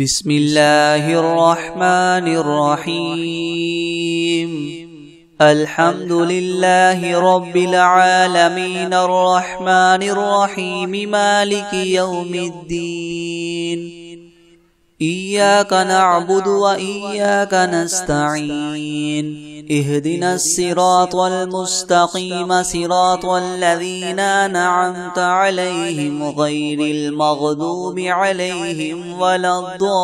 بسم الله الرحمن الرحيم. الحمد لله رب العالمين الرحمن الرحيم مالك يوم الدين. إياك نعبد وإياك نستعين. اهدنا الصراط المستقيم صراط الذين أنعمت عليهم غير المغضوب عليهم ولا الضالين.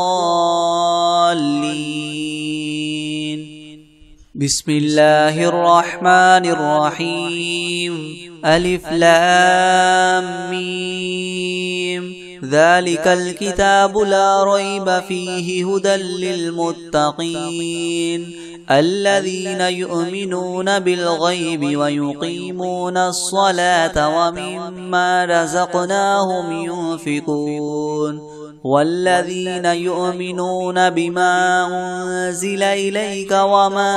بسم الله الرحمن الرحيم. ألف لام ميم. ذلك الكتاب لا ريب فيه هدى للمتقين الذين يؤمنون بالغيب ويقيمون الصلاة ومما رزقناهم ينفقون والذين يؤمنون بما أنزل إليك وما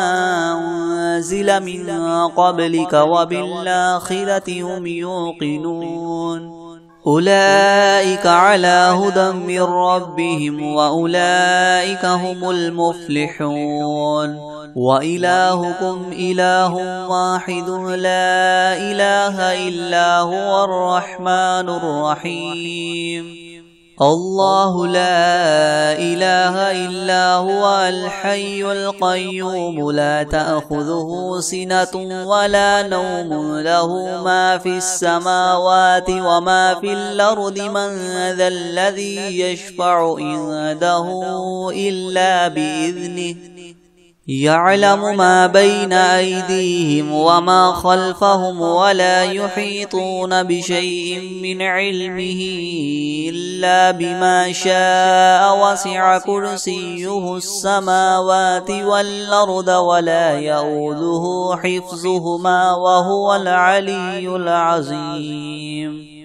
أنزل من قبلك وبالآخرة هم يوقنون أولئك على هدى من ربهم وأولئك هم المفلحون. وإلهكم إله واحد لا إله إلا هو الرحمن الرحيم. الله لا إله إلا هو الحي القيوم لا تأخذه سنة ولا نوم له ما في السماوات وما في الأرض من ذا الذي يشفع عنده إلا بإذنه يعلم ما بين أيديهم وما خلفهم ولا يحيطون بشيء من علمه إلا بما شاء وسع كرسيه السماوات والأرض ولا يؤوده حفظهما وهو العلي العظيم.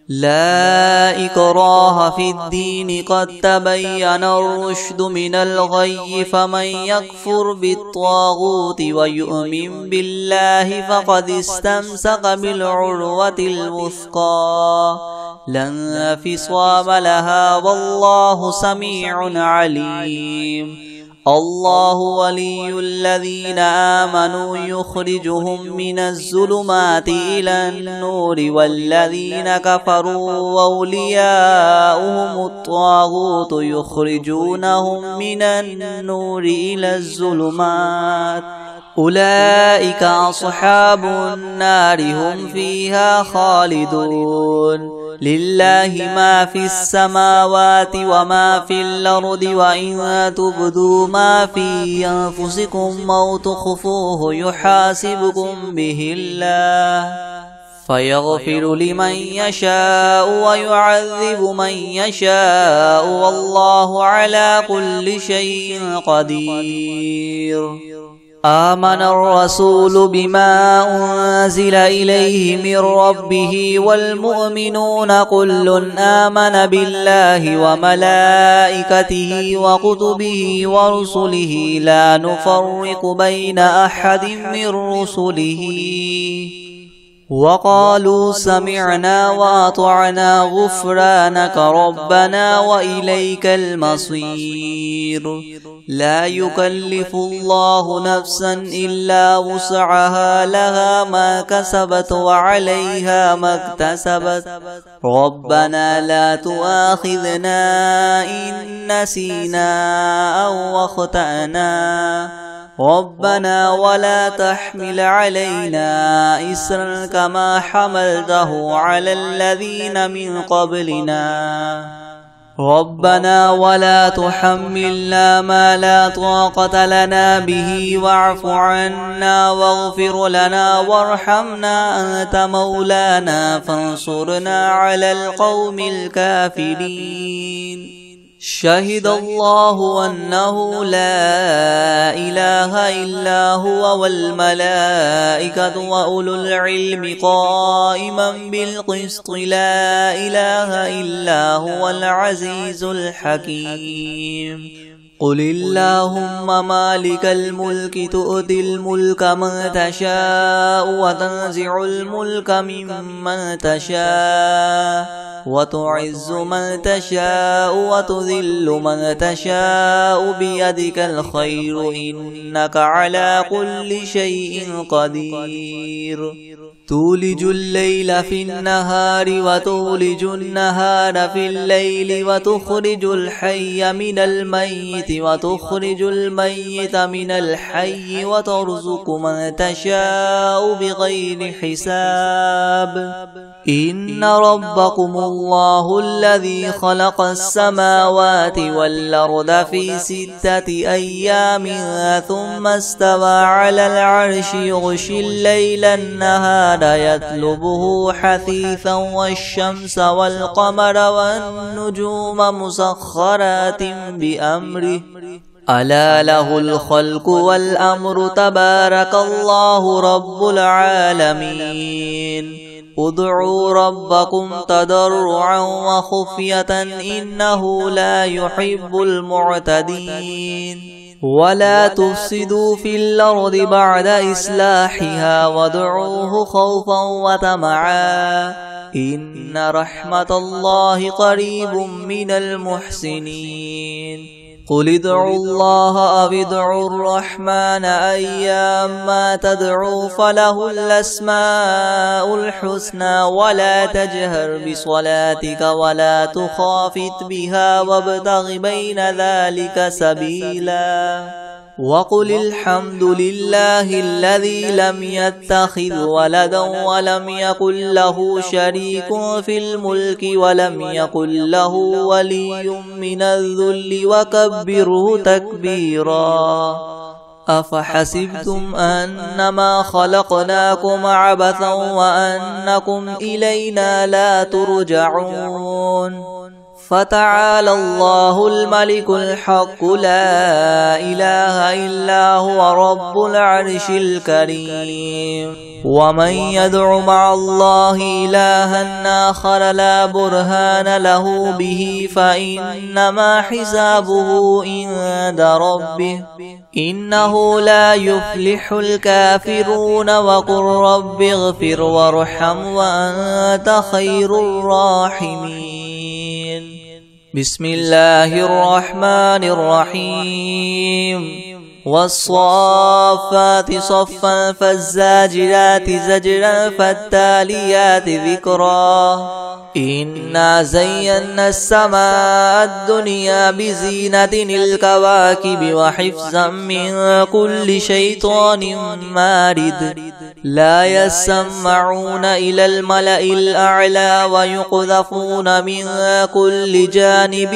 لا إكراه في الدين قد تبين الرشد من الغي فمن يكفر بالطاغوت ويؤمن بالله فقد استمسك بالعروة الوثقى لا انفصام لها والله سميع عليم. الله ولي الذين آمنوا يخرجهم من الظلمات إلى النور والذين كفروا أولياؤهم الطاغوت يخرجونهم من النور إلى الظلمات أولئك أصحاب النار هم فيها خالدون. لله ما في السماوات وما في الأرض وإن تبدوا ما في أنفسكم أو تخفوه يحاسبكم به الله فيغفر لمن يشاء ويعذب من يشاء والله على كل شيء قدير. آمن الرسول بما أنزل إليه من ربه والمؤمنون كل آمن بالله وملائكته وكتبه ورسله لا نفرق بين أحد من رسله وقالوا سمعنا وأطعنا غفرانك ربنا وإليك المصير. لا يكلف الله نفسا إلا وسعها لها ما كسبت وعليها ما اكتسبت ربنا لا تؤاخذنا إن نسينا أو أخطأنا ربنا ولا تحمل علينا إصرا كما حملته على الذين من قبلنا ربنا ولا تحملنا ما لا طاقة لنا به واعف عنا واغفر لنا وارحمنا أنت مولانا فانصرنا على القوم الكافرين. شهد الله أنه لا إله إلا هو والملائكة وأولو العلم قائما بالقسط لا إله إلا هو العزيز الحكيم. قل اللهم مالك الملك تؤتي الملك من تشاء وتنزع الملك ممن تشاء وتعز من تشاء وتذل من تشاء بيدك الخير إنك على كل شيء قدير تولج الليل في النهار وتولج النهار في الليل وتخرج الحي من الميت وتخرج الميت من الحي وترزق من تشاء بغير حساب إن ربكم الله الذي خلق السماوات والأرض في 6 أيام ثم استوى على العرش يغشي الليل النهار يطلبه حثيثا والشمس والقمر والنجوم مسخرات بأمره ألا له الخلق والأمر تبارك الله رب العالمين ادعوا ربكم تضرعا وخفية إنه لا يحب المعتدين ولا تفسدوا في الأرض بعد إصلاحها وادعوه خوفا وطمعا إن رحمة الله قريب من المحسنين قل ادعوا الله أو ادعوا الرحمن أيما تدعوا فله الأسماء الحسنى ولا تجهر بصلاتك ولا تخافت بها وابتغ بين ذلك سبيلا وقل الحمد لله الذي لم يتخذ ولدا ولم يكن له شريك في الملك ولم يكن له ولي من الذل وكبره تكبيرا أفحسبتم أنما خلقناكم عبثا وأنكم إلينا لا ترجعون فتعالى الله الملك الحق لا إله إلا هو رب العرش الكريم ومن يدع مع الله إلها آخر لا برهان له به فإنما حسابه عند ربه إنه لا يفلح الكافرون وقل رب اغفر وارحم وأنت خير الراحمين بسم الله الرحمن الرحيم والصافات صفا فالزاجرات زجرا فالتاليات ذكرا إنا زينا السماء الدنيا بزينة الكواكب وحفظا من كل شيطان مارد لا يسمعون إلى الملأ الأعلى ويقذفون من كل جانب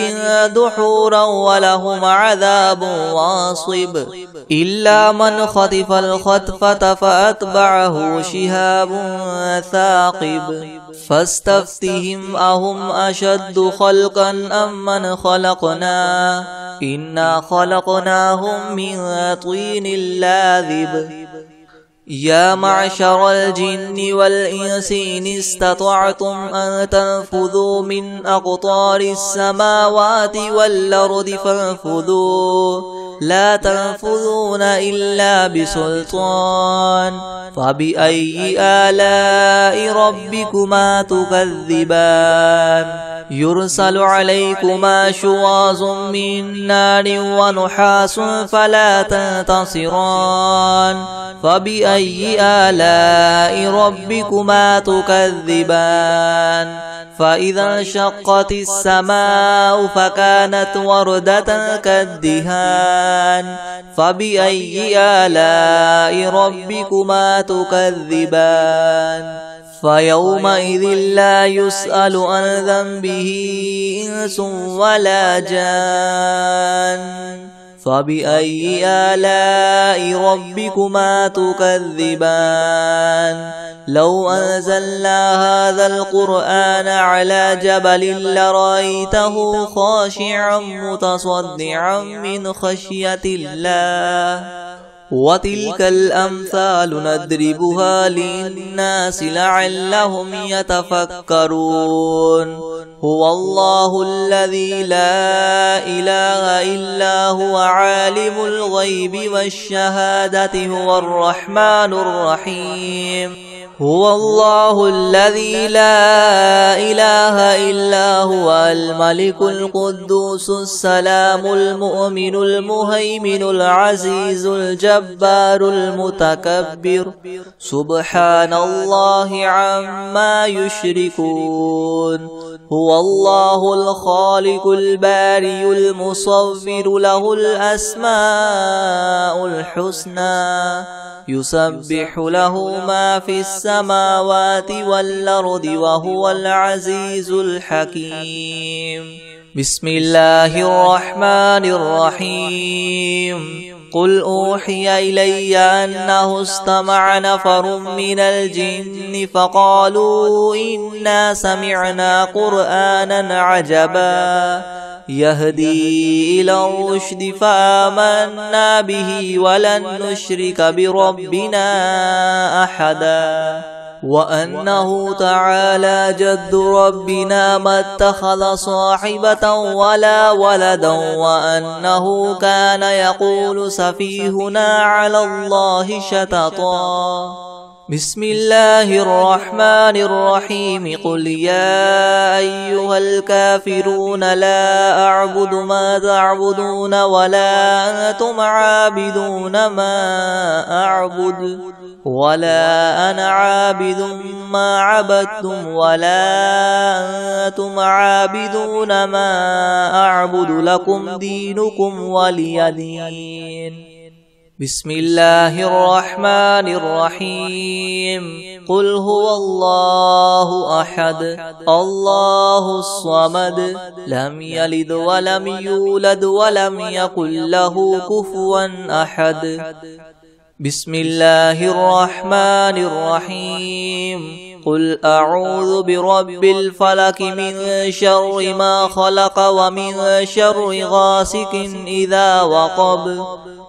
دحورا ولهم عذاب واصب إلا من خطف الخطفة فأتبعه شهاب ثاقب فاستفتهم أهم أشد خلقا أم من خلقنا إنا خلقناهم من طين لاذب يا معشر الجن والإنس إن استطعتم أن تنفذوا من أقطار السماوات والأرض فانفذوا لا تنفذون إلا بسلطان فبأي آلاء ربكما تكذبان يرسل عليكما شواظ من نار ونحاس فلا تنتصران فبأي آلاء ربكما تكذبان فإذا انشقت السماء فكانت وردة كالدهان فبأي آلاء ربكما تكذبان فيومئذ لا يسأل عن ذنبه إنس ولا جان فبأي آلاء ربكما تكذبان لو أنزلنا هذا القرآن على جبل لرأيته خاشعا متصدعا من خشية الله وتلك الأمثال نضربها للناس لعلهم يتفكرون هو الله الذي لا إله إلا هو عالم الغيب والشهادة هو الرحمن الرحيم هو الله الذي لا إله إلا هو الملك القدوس السلام المؤمن المهيمن العزيز الجبار المتكبر سبحان الله عما يشركون هو الله الخالق الباري المصور له الأسماء الحسنى يسبح له ما في السماوات والأرض وهو العزيز الحكيم بسم الله الرحمن الرحيم قل أوحي إلي أنه استمع نفر من الجن فقالوا إنا سمعنا قرآنا عجبا يهدي إلى الرشد فآمنا به ولن نشرك بربنا أحدا وأنه تعالى جد ربنا ما اتخذ صاحبة ولا ولدا وأنه كان يقول سفيهنا على الله شططا بسم الله الرحمن الرحيم قل يا أيها الكافرون لا أعبد ما تعبدون ولا أنتم عابدون ما أعبد ولا أنا عابد ما عبدتم ولا أنتم عابدون ما أعبد لكم دينكم ولي دين بسم الله الرحمن الرحيم قل هو الله أحد الله الصمد لم يلد ولم يولد ولم يكن له كفوا أحد بسم الله الرحمن الرحيم قل أعوذ برب الفلك من شر ما خلق ومن شر غاسق إذا وقب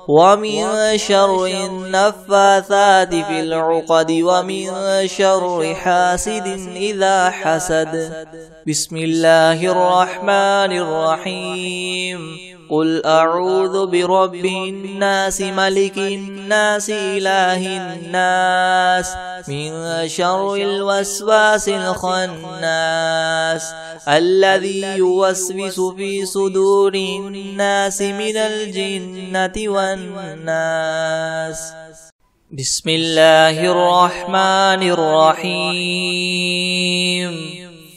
ومن شر النفاثات في العقد ومن شر حاسد إذا حسد بسم الله الرحمن الرحيم قل أعوذ برب الناس ملك الناس إله الناس من شر الوسواس الخناس الذي يوسوس في صدور الناس من الجنة والناس بسم الله الرحمن الرحيم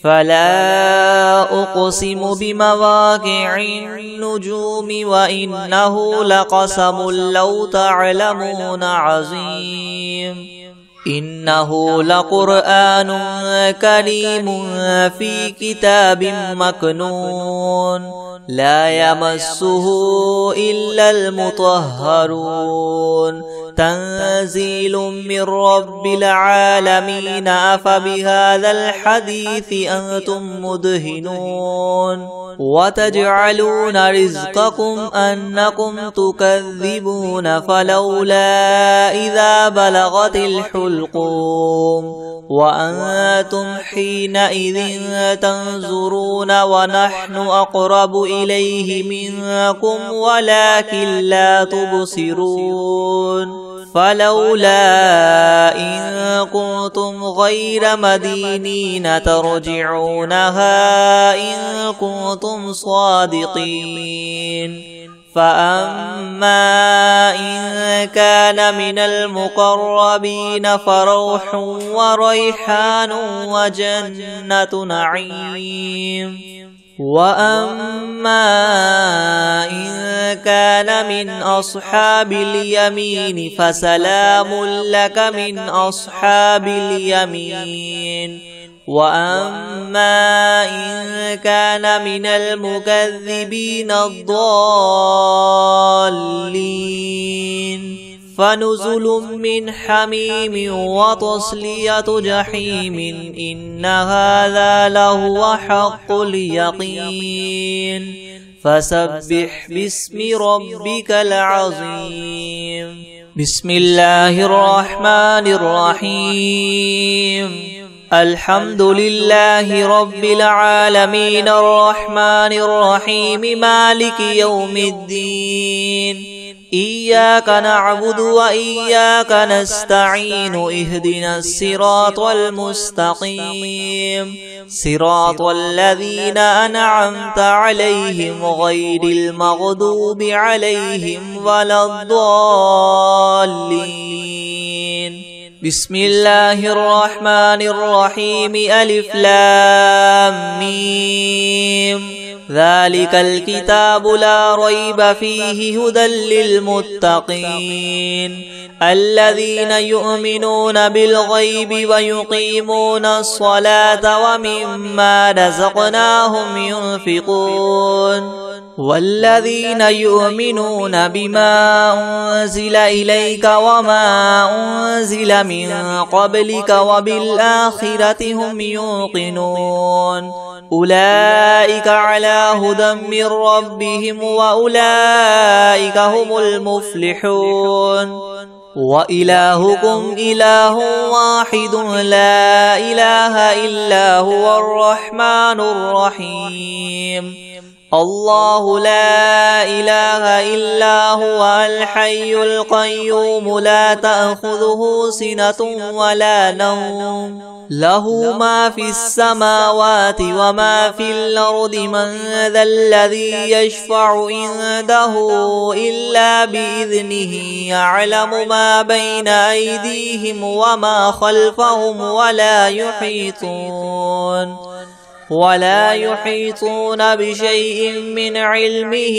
فلا أقسم بمواقع النجوم وإنه لقسم لو تعلمون عظيم إنه لقرآن كريم في كتاب مكنون لا يمسه إلا المطهرون تنزيل من رب العالمين أفبهذا الحديث أنتم مدهنون وتجعلون رزقكم أنكم تكذبون فلولا إذا بلغت الحلقوم وأنتم حينئذ تنظرون ونحن أقرب إليه منكم ولكن لا تبصرون فلولا إن كنتم غير مدينين ترجعونها إن كنتم صادقين فأما إن كان من المقربين فروح وريحان وجنة نعيم وأما إن كان من أصحاب اليمين فسلام لك من أصحاب اليمين وأما إن كان من المكذبين الضالين فنزل من حميم وتصلية جحيم إن هذا لهو حق اليقين فسبح باسم ربك العظيم بسم الله الرحمن الرحيم الحمد لله رب العالمين الرحمن الرحيم مالك يوم الدين إياك نعبد وإياك نستعين اهدنا الصراط المستقيم صراط الذين أنعمت عليهم غير المغضوب عليهم ولا الضالين. بسم الله الرحمن الرحيم ألف لام ميم ذلك الكتاب لا ريب فيه هدى للمتقين الذين يؤمنون بالغيب ويقيمون الصلاة ومما رزقناهم ينفقون والذين يؤمنون بما أنزل إليك وما أنزل من قبلك وبالآخرة هم يوقنون أولئك على هدى من ربهم وأولئك هم المفلحون وإلهكم إله واحد لا إله إلا هو الرحمن الرحيم الله لا إله إلا هو الحي القيوم لا تأخذه سنة ولا نوم له ما في السماوات وما في الأرض من ذا الذي يشفع عنده إلا بإذنه يعلم ما بين أيديهم وما خلفهم ولا يحيطون بشيء من علمه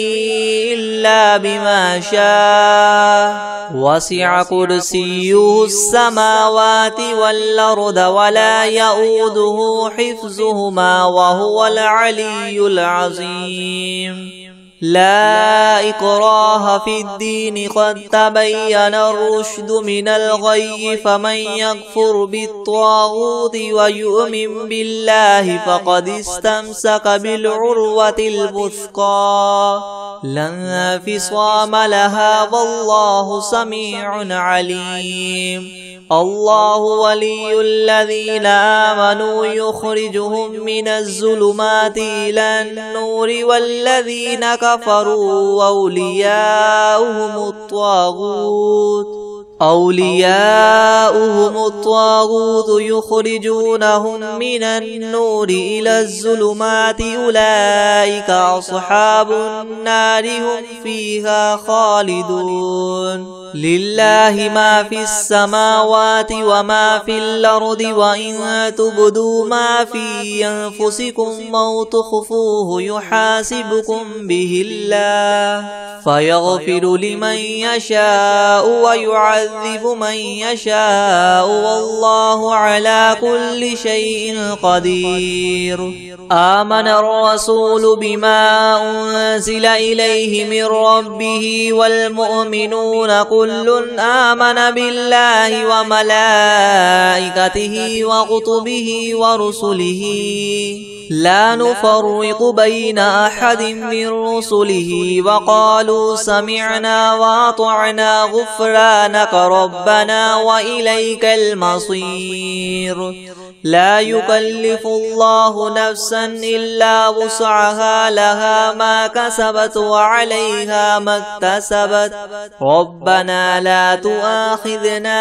إلا بما شاء وسع كرسيه السماوات والأرض ولا يؤوده حفظهما وهو العلي العظيم لا إكراه في الدين قد تبين الرشد من الغي فمن يكفر بالطاغوت ويؤمن بالله فقد استمسك بالعروة الوثقى لا انفصام لها والله سميع عليم الله ولي الذين آمنوا يخرجهم من الظلمات إلى النور والذين كفروا أولياؤهم الطاغوت يخرجونهم من النور إلى الظلمات أولئك أصحاب النار هم فيها خالدون لله ما في السماوات وما في الأرض وإن تبدوا ما في أنفسكم أو تخفوه يحاسبكم به الله فيغفر لمن يشاء ويعذب من يشاء والله على كل شيء قدير آمن الرسول بما أنزل إليه من ربه والمؤمنون كل آمن بالله وملائكته وكتبه ورسله لا نفرق بين أحد من رسله وقالوا سمعنا وأطعنا غفرانك ربنا وإليك المصير لا يكلف الله نفسا إلا وسعها لها ما كسبت وعليها ما اكتسبت ربنا لا تؤاخذنا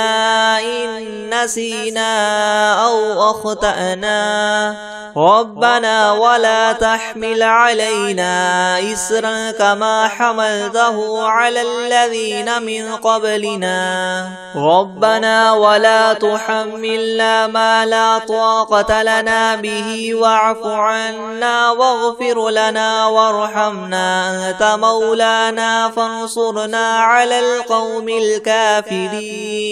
إن نسينا أو أخطأنا ربنا ولا تحمل علينا إسرا كما حملته على الذين من قبلنا ربنا ولا تحملنا ما لا طاقة لنا به واعف عنا واغفر لنا وارحمنا أنت مولانا فانصرنا على القوم الكافرين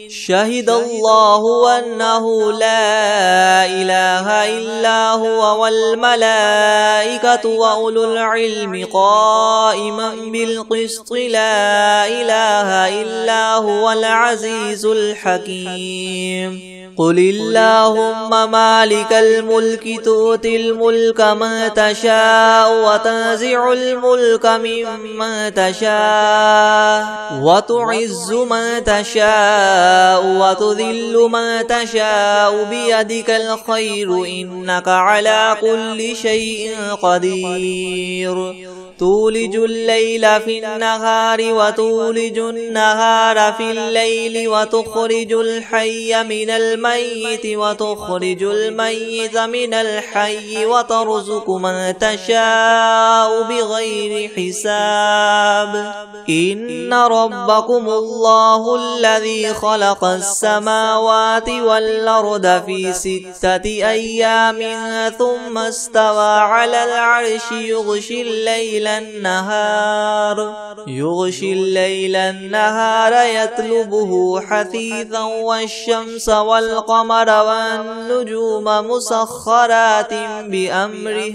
شهد الله أنه لا إله إلا هو والملائكة وأولو العلم قائما بالقسط لا إله إلا هو العزيز الحكيم قل اللهم مالك الملك تؤتي الملك من تشاء وتنزع الملك ممن تشاء وتعز من تشاء وتذل من تشاء بيدك الخير إنك على كل شيء قدير تولج الليل في النهار وتولج النهار في الليل وتخرج الحي من الميت وتخرج الميت من الحي وترزق من تشاء بغير حساب إن ربكم الله الذي خلق السماوات والأرض في 6 أيام ثم استوى على العرش يغشي الليل النهار يطلبه حثيثا والشمس والقمر والنجوم مسخرات بأمره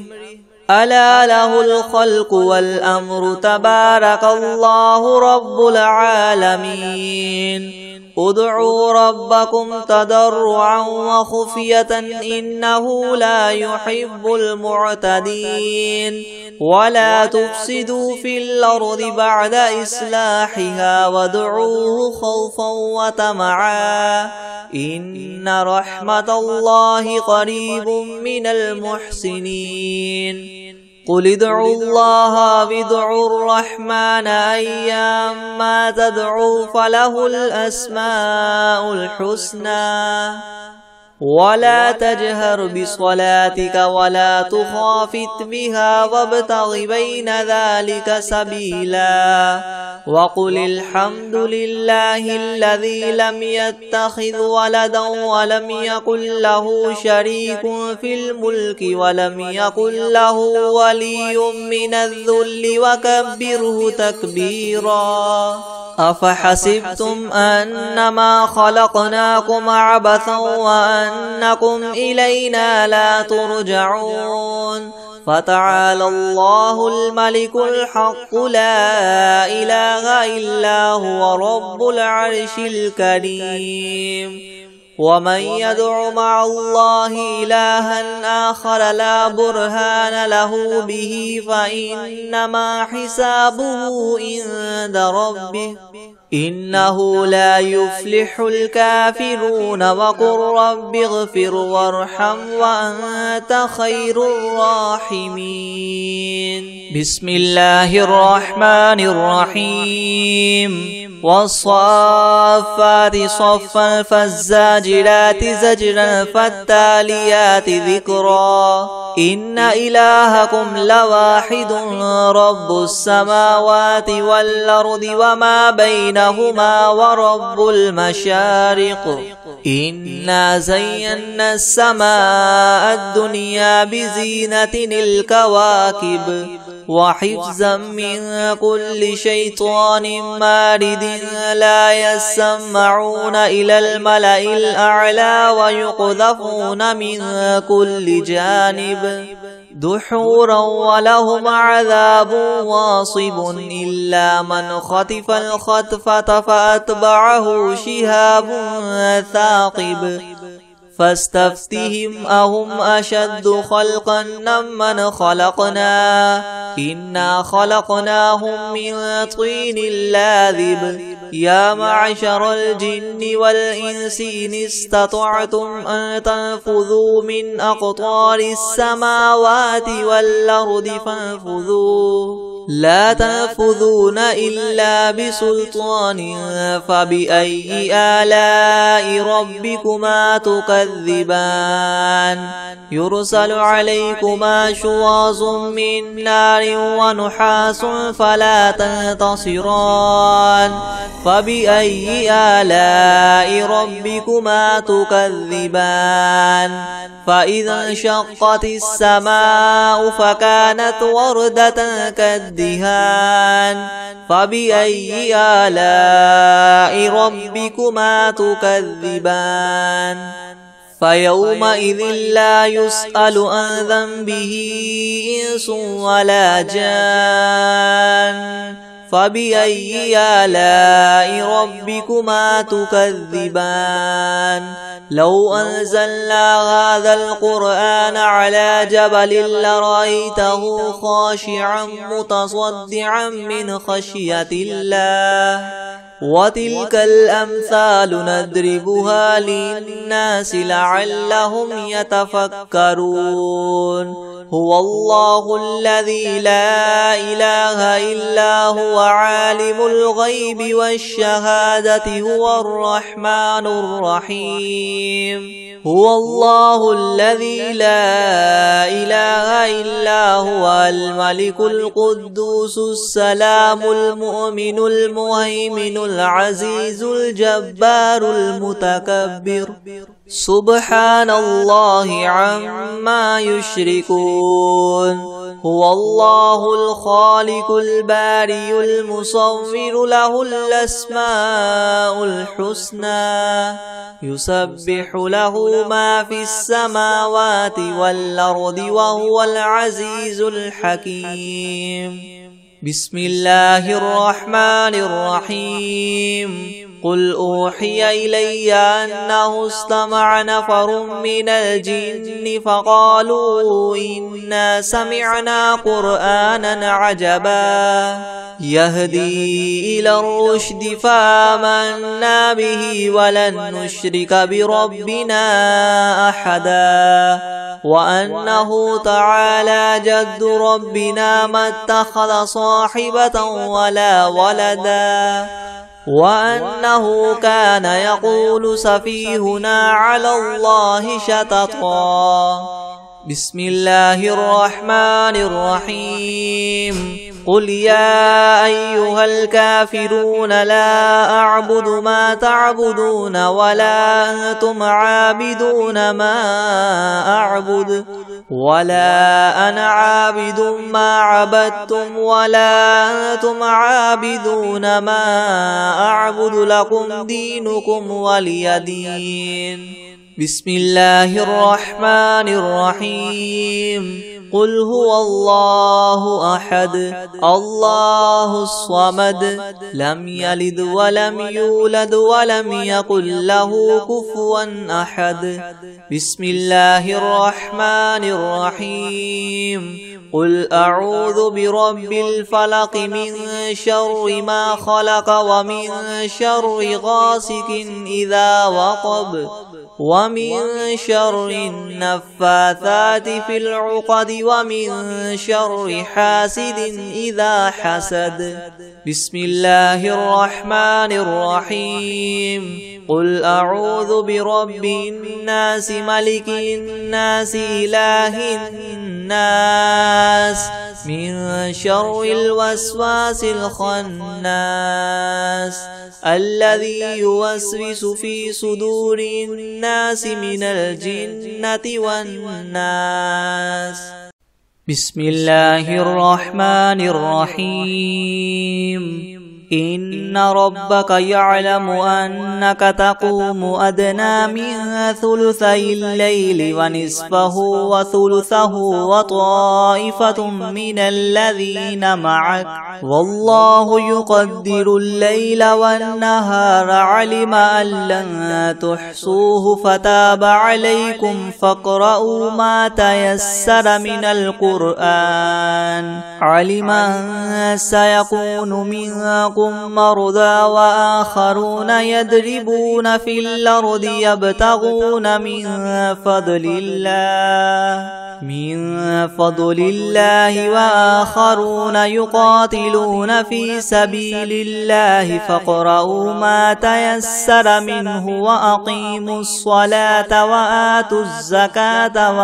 ألا له الخلق والأمر تبارك الله رب العالمين ادعوا ربكم تضرعا وخفية إنه لا يحب المعتدين ولا تفسدوا في الأرض بعد إصلاحها وادعوه خوفا وطمعا إن رحمة الله قريب من المحسنين قل ادعوا الله وادعوا الرحمن أيما تدعوا فله الأسماء الحسنى ولا تجهر بصلاتك ولا تخافت بها وابتغ بين ذلك سبيلا وقل الحمد لله الذي لم يتخذ ولدا ولم يكن له شريك في الملك ولم يكن له ولي من الذل وكبره تكبيرا أفحسبتم أنما خلقناكم عبثا وأنكم إلينا لا ترجعون فتعالى الله الملك الحق لا إله إلا هو رب العرش الكريم ومن يدع مع الله إلها آخر لا برهان له به فإنما حسابه عند ربه إنه لا يفلح الكافرون وقل رب اغفر وارحم وأنت خير الراحمين بسم الله الرحمن الرحيم والصافات صفا فالزاجرات زجرا فالتاليات ذكرا إن إلهكم لواحد رب السماوات والأرض وما بينهما ورب المشارق إنا زينا السماء الدنيا بزينة الكواكب وحفظا من كل شيطان مارد لا يسمعون إلى الملأ الأعلى ويقذفون من كل جانب دحورا ولهم عذاب واصب إلا من خطف الخطفة فأتبعه شهاب ثاقب فاستفتهم أهم أشد خلقا ممن خلقنا إنا خلقناهم من طين لاذب يا معشر الجن والإنس إن استطعتم أن تنفذوا من أقطار السماوات والأرض فانفذوا لا تنفذون إلا بسلطان فبأي آلاء ربكما تكذبان يرسل عليكما شواظ من نار ونحاس فلا تنتصران فبأي آلاء ربكما تكذبان فإذا انشقت السماء فكانت وردة كالدهان فبأي آلاء ربكما تكذبان فيومئذ لا يسأل عن ذنبه إنس ولا جان فبأي آلاء ربكما تكذبان لو أنزلنا هذا القرآن على جبل لرأيته خاشعا متصدعا من خشية الله وتلك الأمثال نضربها للناس لعلهم يتفكرون هو الله الذي لا إله إلا هو عالم الغيب والشهادة هو الرحمن الرحيم هو الله الذي لا إله إلا هو الملك القدوس السلام المؤمن المهيمن العزيز الجبار المتكبر سبحان الله عما يشركون هو الله الخالق البارئ المصور له الأسماء الحسنى يسبح له ما في السماوات والأرض وهو العزيز الحكيم بسم الله الرحمن الرحيم قل أوحي إلي أنه استمع نفر من الجن فقالوا إنا سمعنا قرآنا عجبا يهدي إلى الرشد فآمنا به ولن نشرك بربنا أحدا وأنه تعالى جد ربنا ما اتخذ صاحبة ولا ولدا وأنه كان يقول سفيهنا على الله شططا بسم الله الرحمن الرحيم قل يا أيها الكافرون لا أعبد ما تعبدون ولا أنتم عابدون ما أعبد ولا أنا عابد ما عبدتم ولا أنتم عابدون ما أعبد لكم دينكم ولي دين بسم الله الرحمن الرحيم قل هو الله أحد الله الصمد لم يلد ولم يولد ولم يكن له كفوا أحد بسم الله الرحمن الرحيم قل أعوذ برب الفلق من شر ما خلق ومن شر غاسق إذا وقب ومن شر النفاثات في العقد ومن شر حاسد إذا حسد بسم الله الرحمن الرحيم قل أعوذ برب الناس ملك الناس إله الناس من شر الوسواس الخناس الذي يوسوس في صدور الناس من الجنة والناس بسم الله الرحمن الرحيم إن ربك يعلم أنك تقوم أدنى من ثلثي الليل ونصفه وثلثه وطائفة من الذين معك والله يقدر الليل والنهار علم أن لن تحصوه فتاب عليكم فاقرؤوا ما تيسر من القرآن علم أن سيكون منكم مرضى وآخرون يضربون في الأرض يبتغون من فضل الله وآخرون يقاتلون في سبيل الله فاقرؤوا ما تيسر منه وأقيموا الصلاة وآتوا الزكاة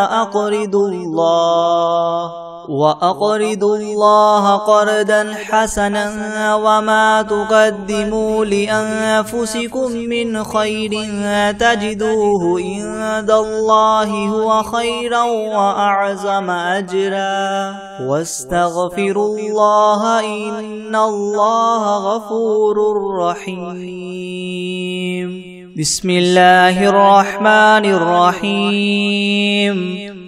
وأقرضوا الله قرضا حسنا وما تقدموا لأنفسكم من خير تجدوه عند الله هو خيرا وأعظم أجرا واستغفروا الله إن الله غفور رحيم بسم الله الرحمن الرحيم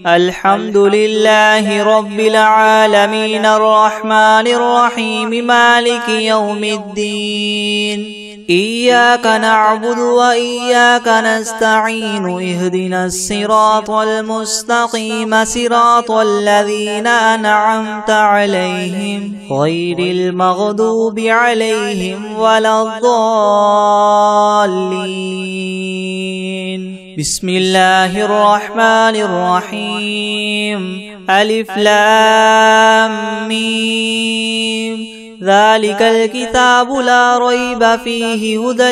الحمد لله رب العالمين الرحمن الرحيم مالك يوم الدين إياك نعبد وإياك نستعين اهدنا الصراط المستقيم صراط الذين أنعمت عليهم غير المغضوب عليهم ولا الضالين. بسم الله الرحمن الرحيم. ألف لام ميم. ذلك الكتاب لا ريب فيه هدى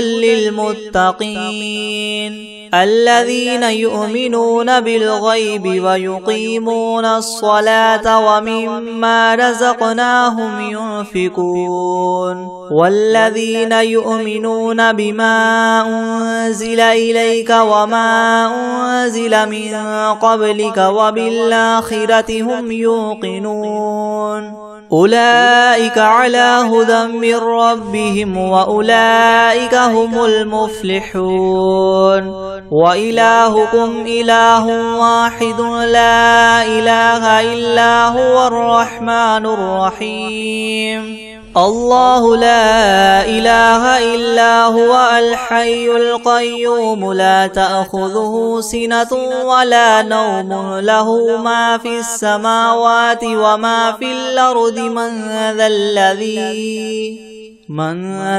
للمتقين الذين يؤمنون بالغيب ويقيمون الصلاة ومما رزقناهم ينفقون والذين يؤمنون بما أنزل إليك وما أنزل من قبلك وبالآخرة هم يوقنون أولئك على هدى من ربهم وأولئك هم المفلحون. وإلهكم إله واحد لا إله إلا هو الرحمن الرحيم. الله لا إله إلا هو الحي القيوم لا تأخذه سنة ولا نوم له ما في السماوات وما في الأرض من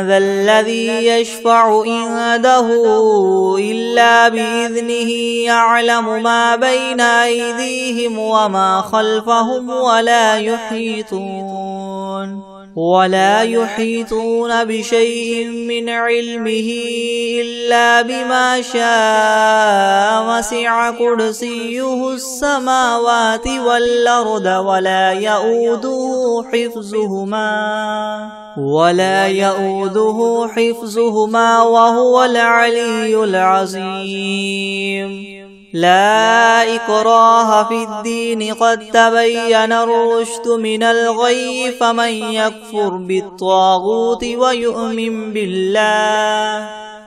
ذا الذي يشفع عنده إلا بإذنه يعلم ما بين أيديهم وما خلفهم ولا يحيطون بشيء من علمه إلا بما شاء وسع كرسيه السماوات والأرض ولا يؤوده حفظهما وهو العلي العظيم. لا إكراه في الدين قد تبين الرشد من الغي فمن يكفر بالطاغوت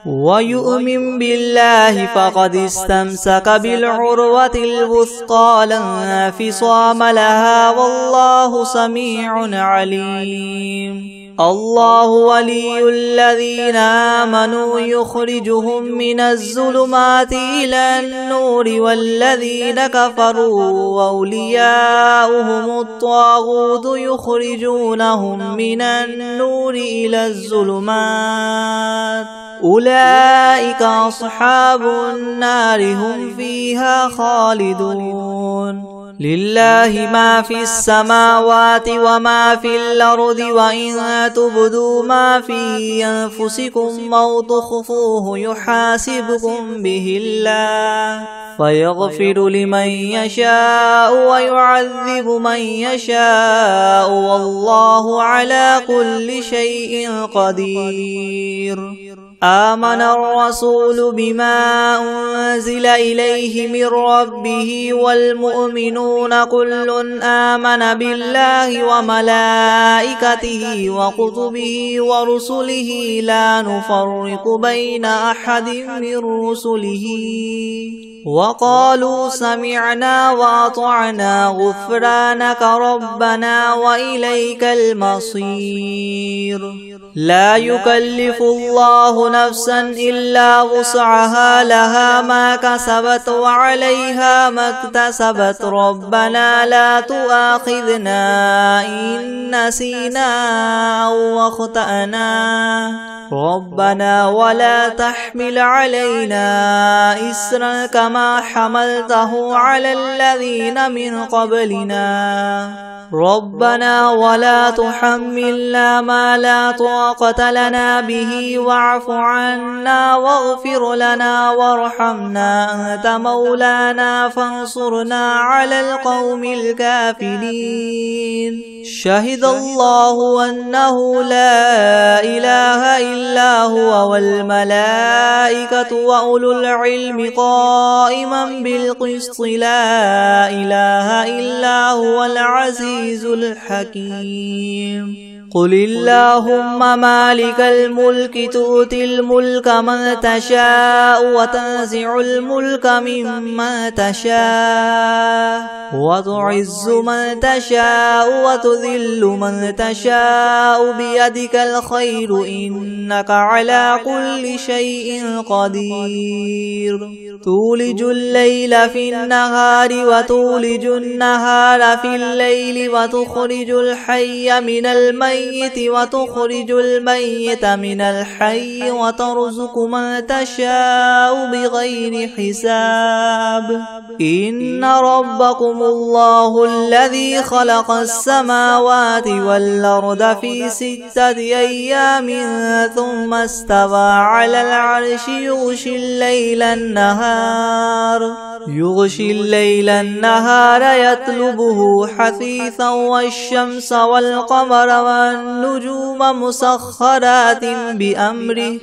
ويؤمن بالله فقد استمسك بالعروة الوثقى لا انفصام لها والله سميع عليم. الله ولي الذين آمنوا يخرجهم من الظلمات إلى النور والذين كفروا أولياؤهم الطاغوت يخرجونهم من النور إلى الظلمات أولئك أصحاب النار هم فيها خالدون. لله ما في السماوات وما في الأرض وإن تبدوا ما في أنفسكم أو تخفوه يحاسبكم به الله فيغفر لمن يشاء ويعذب من يشاء والله على كل شيء قدير. آمن الرسول بما أنزل إليه من ربه والمؤمنون كل آمن بالله وملائكته وكتبه ورسله لا نفرق بين أحد من رسله وقالوا سمعنا وأطعنا غفرانك ربنا وإليك المصير. لا يكلف الله نفسا إلا وسعها لها ما كسبت وعليها ما اكتسبت ربنا لا تؤاخذنا إن نسينا أو أخطأنا ربنا ولا تحمل علينا إسرا كما حملته على الذين من قبلنا ربنا ولا تحملنا ما لا طاقة لنا به واعف عنا واغفر لنا وارحمنا أنت مولانا فانصرنا على القوم الكافرين. شهد الله أنه لا إله إلا هو والملائكة وأولو العلم قائما بالقسط لا إله إلا هو العزيز الحكيم. قل اللهم مالك الملك تؤتي الملك من تشاء وتنزع الملك ممن تشاء وتعز من تشاء وتذل من تشاء بيدك الخير إنك على كل شيء قدير تولج الليل في النهار وتولج النهار في الليل وتخرج الحي من الميت وتخرج الميت من الحي وترزق من تشاء بغير حساب إن ربكم الله الذي خلق السماوات والأرض في 6 أيام ثم استوى على العرش يغشي الليل النهار يطلبه حثيثا والشمس والقمر والنجوم مسخرات بأمره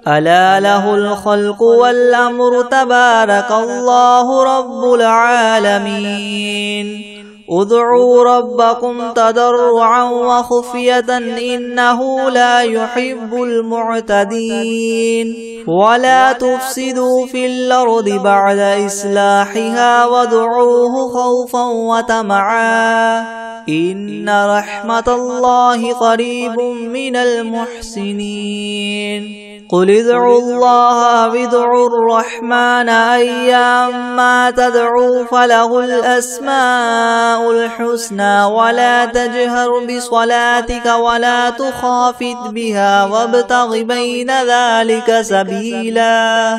ألا له الخلق والأمر تبارك الله رب العالمين ادعوا ربكم تضرعا وخفية إنه لا يحب المعتدين ولا تفسدوا في الأرض بعد إصلاحها وادعوه خوفا وطمعا إن رحمة الله قريب من المحسنين قل ادعوا الله وادعوا الرحمن أيما تدعوا فله الأسماء الحسنى ولا تجهر بصلاتك ولا تخافت بها وابتغ بين ذلك سبيلا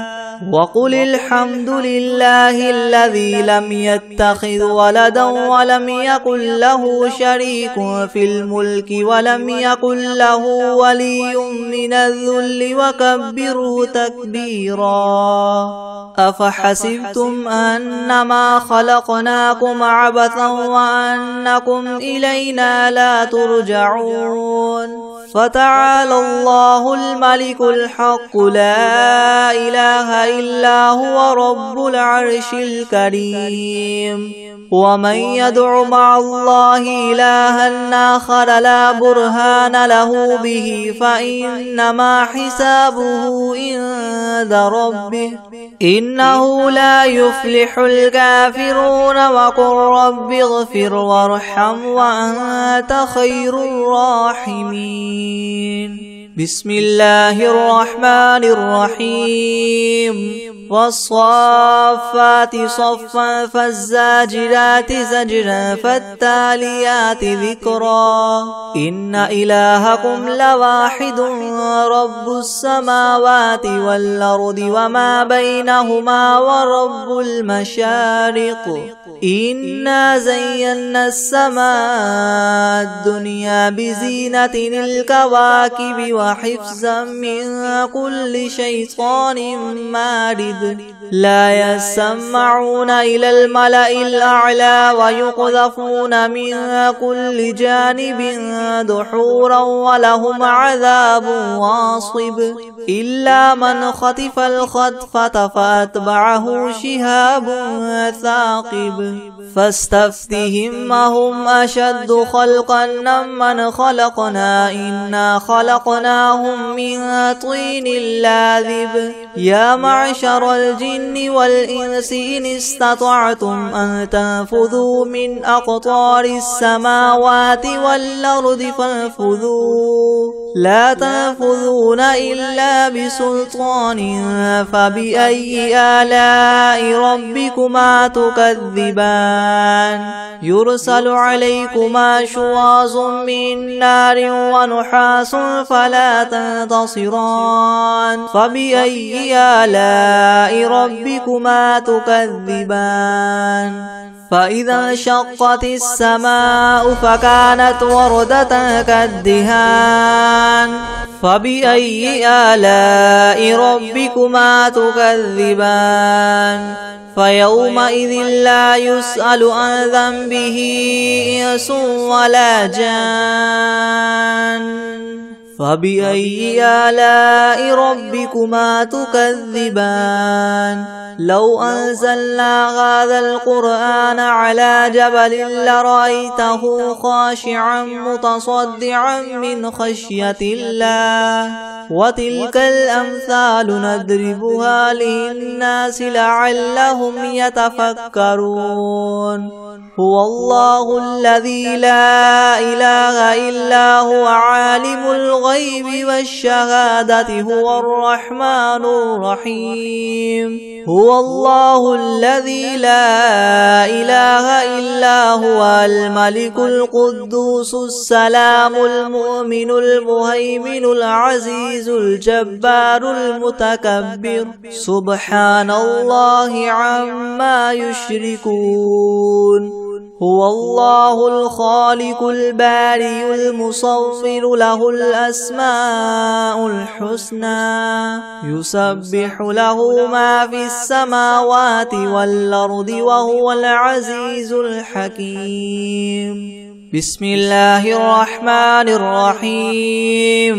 وقل الحمد لله الذي لم يتخذ ولدا ولم يكن له شريك في الملك ولم يكن له ولي من الذل وكبره تكبيرا أفحسبتم أنما خلقناكم عبثا وأنكم إلينا لا ترجعون فتعالى الله الملك الحق لا إله إلا هو رب العرش الكريم ومن يدع مع الله إلها آخر لا برهان له به فإنما حسابه عند ربه إنه لا يفلح الكافرون وقل رب اغفر وارحم وأنت خير الراحمين بسم الله الرحمن الرحيم والصافات صفا فالزاجرات زجرا فالتاليات ذكرا إن إلهكم لواحد رب السماوات والأرض وما بينهما ورب المشارق إنا زينا السماء الدنيا بزينة الكواكب وحفظا من كل شيطان مارد لا يسمعون إلى الملأ الأعلى ويقذفون من كل جانب دحورا ولهم عذاب واصب إلا من خطف الخطفة فأتبعه شهاب ثاقب فاستفتهم أهم أشد خلقا ممن خلقنا إنا خلقناهم من طين لاذب يا معشر الجن والإنس إن استطعتم أن تنفذوا من أقطار السماوات والأرض فانفذوا لا تنفذون إلا بسلطان فبأي آلاء ربكما تكذبان يرسل عليكما شواظ من نار ونحاس فلا تنتصران فبأي آلاء ربكما تكذبان فإذا انشقت السماء فكانت وردة كالدهان فبأي آلاء ربكما تكذبان فيومئذ لا يسأل عن ذنبه إنس ولا جان فبأي آلاء ربكما تكذبان لو أنزلنا هذا القرآن على جبل لرأيته خاشعا متصدعا من خشية الله وتلك الأمثال نضربها للناس لعلهم يتفكرون هو الله الذي لا إله إلا هو عالم الغيب والشهادة هو الرحمن الرحيم هو الله الذي لا إله إلا هو الملك القدوس السلام المؤمن المهيمن العزيز الجبار المتكبر سبحان الله عما يشركون هو الله الخالق البارئ المصور له الأسماء الحسنى يسبح له ما في السماوات والأرض وهو العزيز الحكيم بسم الله الرحمن الرحيم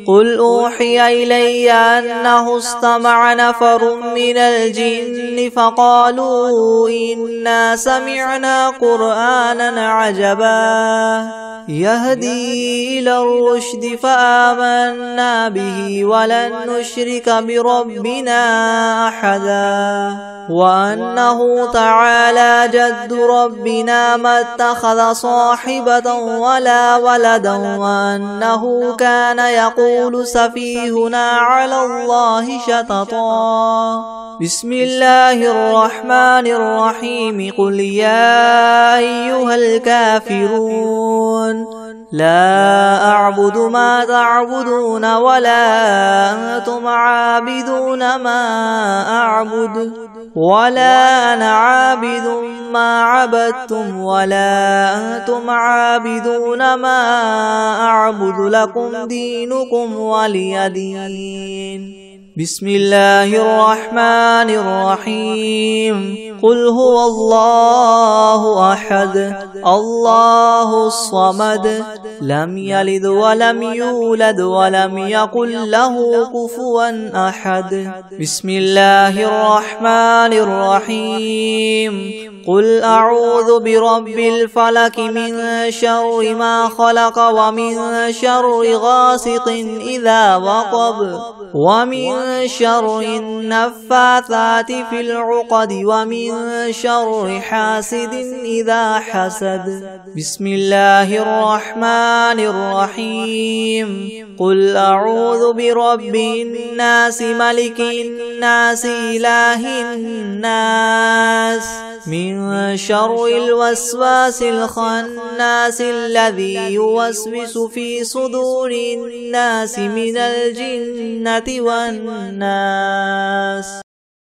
قل أوحي إلي أنه استمع نفر من الجن فقالوا إنا سمعنا قرآنا عجبا يهدي إلى الرشد فآمنا به ولن نشرك بربنا أحدا وأنه تعالى جد ربنا ما اتخذ صاحبة ولا ولدا وأنه كان يقول سفيهنا على الله شططا بسم الله الرحمن الرحيم قل يا أيها الكافرون لا أعبد ما تعبدون ولا أنتم عابدون ما أعبد ولا أنا عابد ما عبدتم ولا أنتم عابدون ما أعبد لكم دينكم ولي دين بسم الله الرحمن الرحيم قل هو الله أحد الله الصمد لم يلد ولم يولد ولم يكن له كفوا أحد بسم الله الرحمن الرحيم قل أعوذ برب الفلك من شر ما خلق ومن شر غاسق إذا وقب ومن شر النفاثات في العقد ومن شر حاسد إذا حسد بسم الله الرحمن الرحيم قل أعوذ برب الناس ملك الناس إله الناس من شر الوسواس الخناس الذي يوسوس في صدور الناس من الجنة والناس